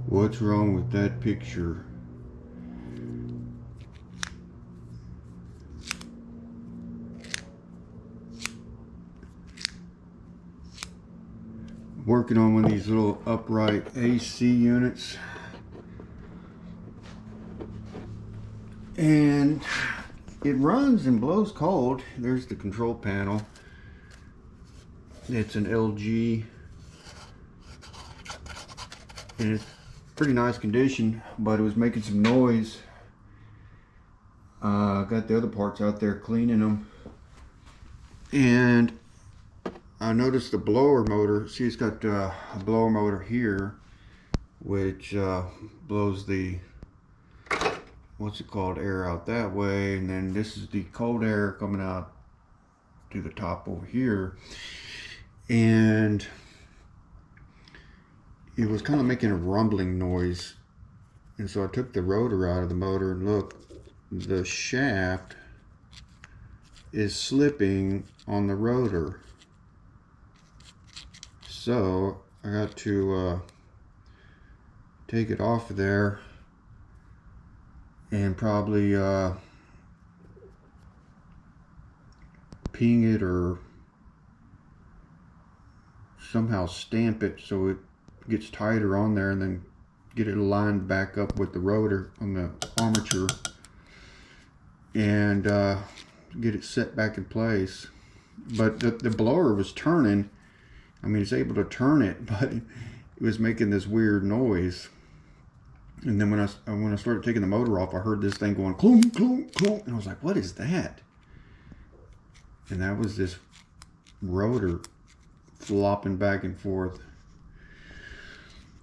What's wrong with that picture? Working on one of these little upright AC units, and it runs and blows cold. There's the control panel. It's an LG, and it's pretty nice condition, but it was making some noise. Got the other parts out there cleaning them, and I noticed the blower motor. See, it's got a blower motor here, which blows the, what's it called, air out that way, and then this is the cold air coming out to the top over here. And it was kind of making a rumbling noise, and so I took the rotor out of the motor, and look, the shaft is slipping on the rotor. So I got to take it off of there and probably ping it or somehow stamp it so it gets tighter on there, and then get it aligned back up with the rotor on the armature, and get it set back in place. But the blower was turning. I mean, it's able to turn it, but it was making this weird noise. And then when I started taking the motor off, I heard this thing going clunk, clunk, clunk, and I was like, what is that? And that was this rotor flopping back and forth.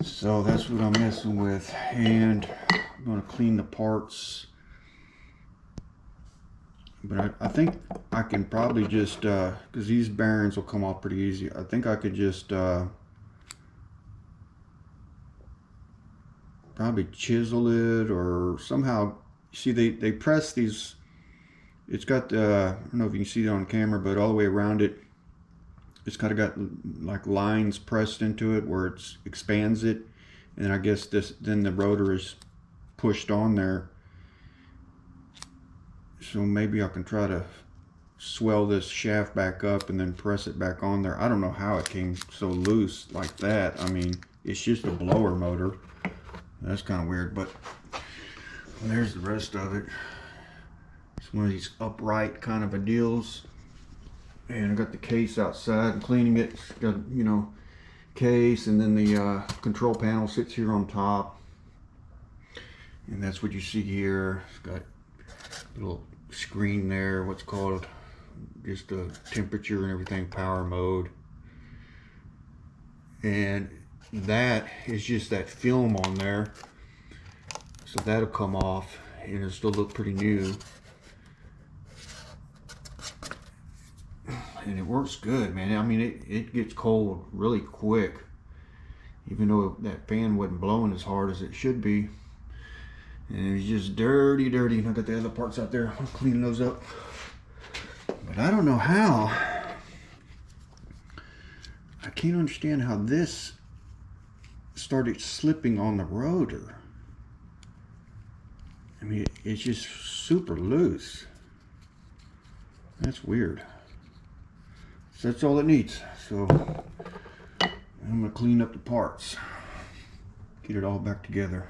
So that's what I'm messing with, and I'm going to clean the parts. But I think I can probably just, because these bearings will come off pretty easy, I think I could just probably chisel it or somehow. See, they press these, it's got, I don't know if you can see it on camera, but all the way around it, it's kind of got like lines pressed into it where it expands it, and I guess then the rotor is pushed on there. So maybe I can try to swell this shaft back up and then press it back on there. I don't know how it came so loose like that. I mean, it's just a blower motor. That's kind of weird, but there's the rest of it. It's one of these upright kind of a deals. And I got the case outside and cleaning it. It's got, you know, case, and then the control panel sits here on top. And that's what you see here. It's got a little screen there, what's called just the temperature and everything, power mode. And that is just that film on there. So that'll come off, and it'll still look pretty new. And it works good, man. I mean, it gets cold really quick, even though that fan wasn't blowing as hard as it should be. And it's just dirty. And I got the other parts out there. I'm cleaning those up. But I don't know how. I can't understand how this started slipping on the rotor. I mean, it's just super loose. That's weird. So that's all it needs. So I'm gonna clean up the parts, get it all back together.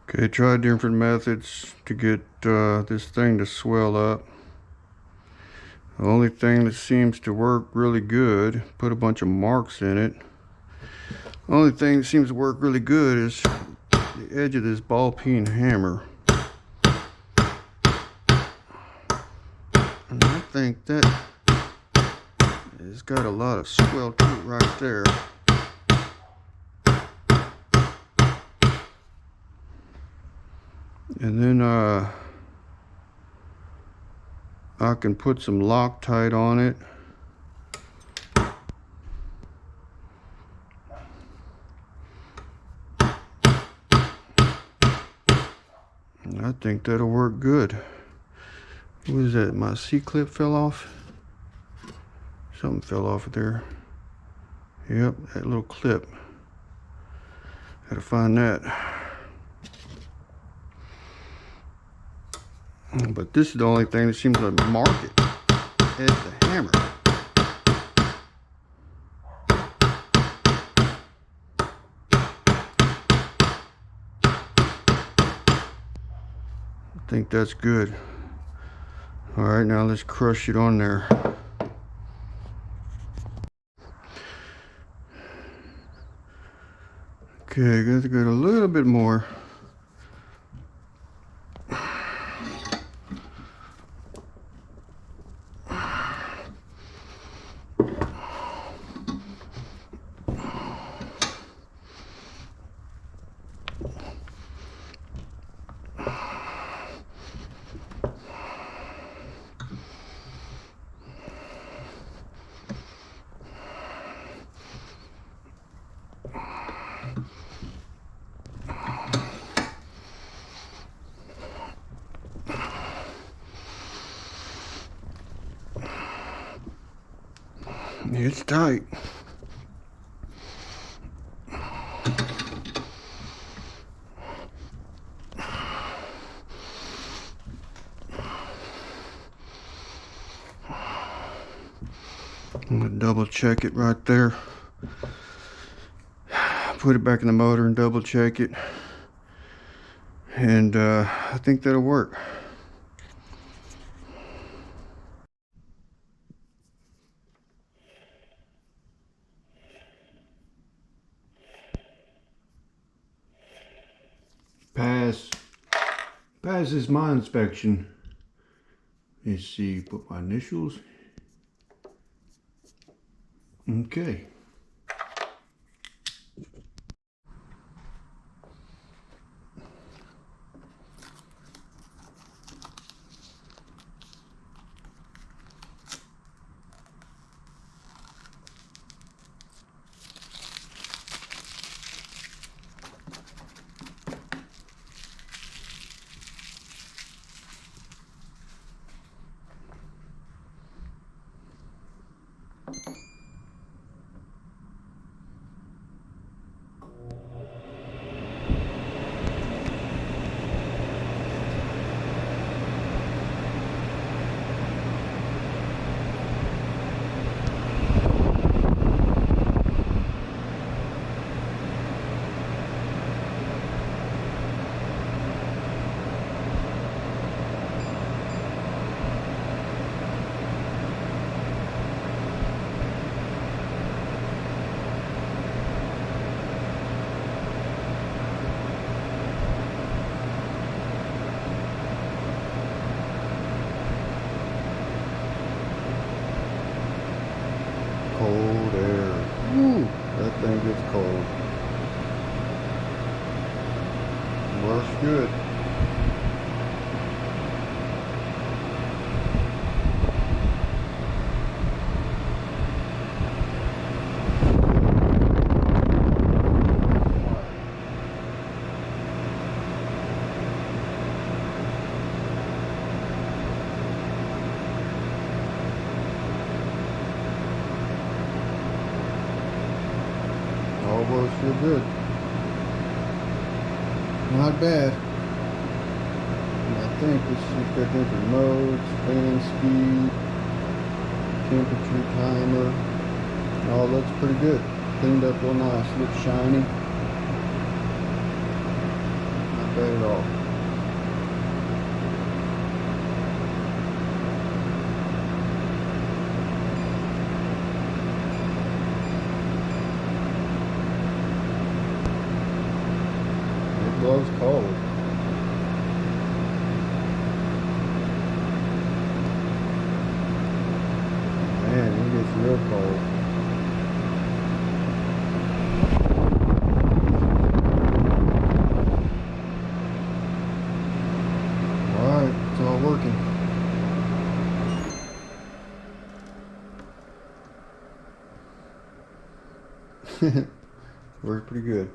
Okay, tried different methods to get this thing to swell up. The only thing that seems to work really good, put a bunch of marks in it. The only thing that seems to work really good is the edge of this ball peen hammer. And I think that it's got a lot of swell to it right there. And then I can put some Loctite on it. And I think that'll work good. What is that? My C-clip fell off? Something fell off there. Yep, that little clip. Gotta find that. But this is the only thing that seems to mark it as the hammer. I think that's good. All right, now let's crush it on there. Okay, got to get a little bit more. It's tight. I'm gonna double check it right there. Put it back in the motor and double check it. And I think that'll work. Passes my inspection. Let's see, put my initials. Okay. Cold air. Woo, that thing gets cold. Works good. All works real good. Not bad. And I think this has got different modes, fan speed, temperature timer. It all looks pretty good. Cleaned up real nice. Looks shiny. Not bad at all. It blows cold. Man, it gets real cold. Alright, it's all working. Worked pretty good.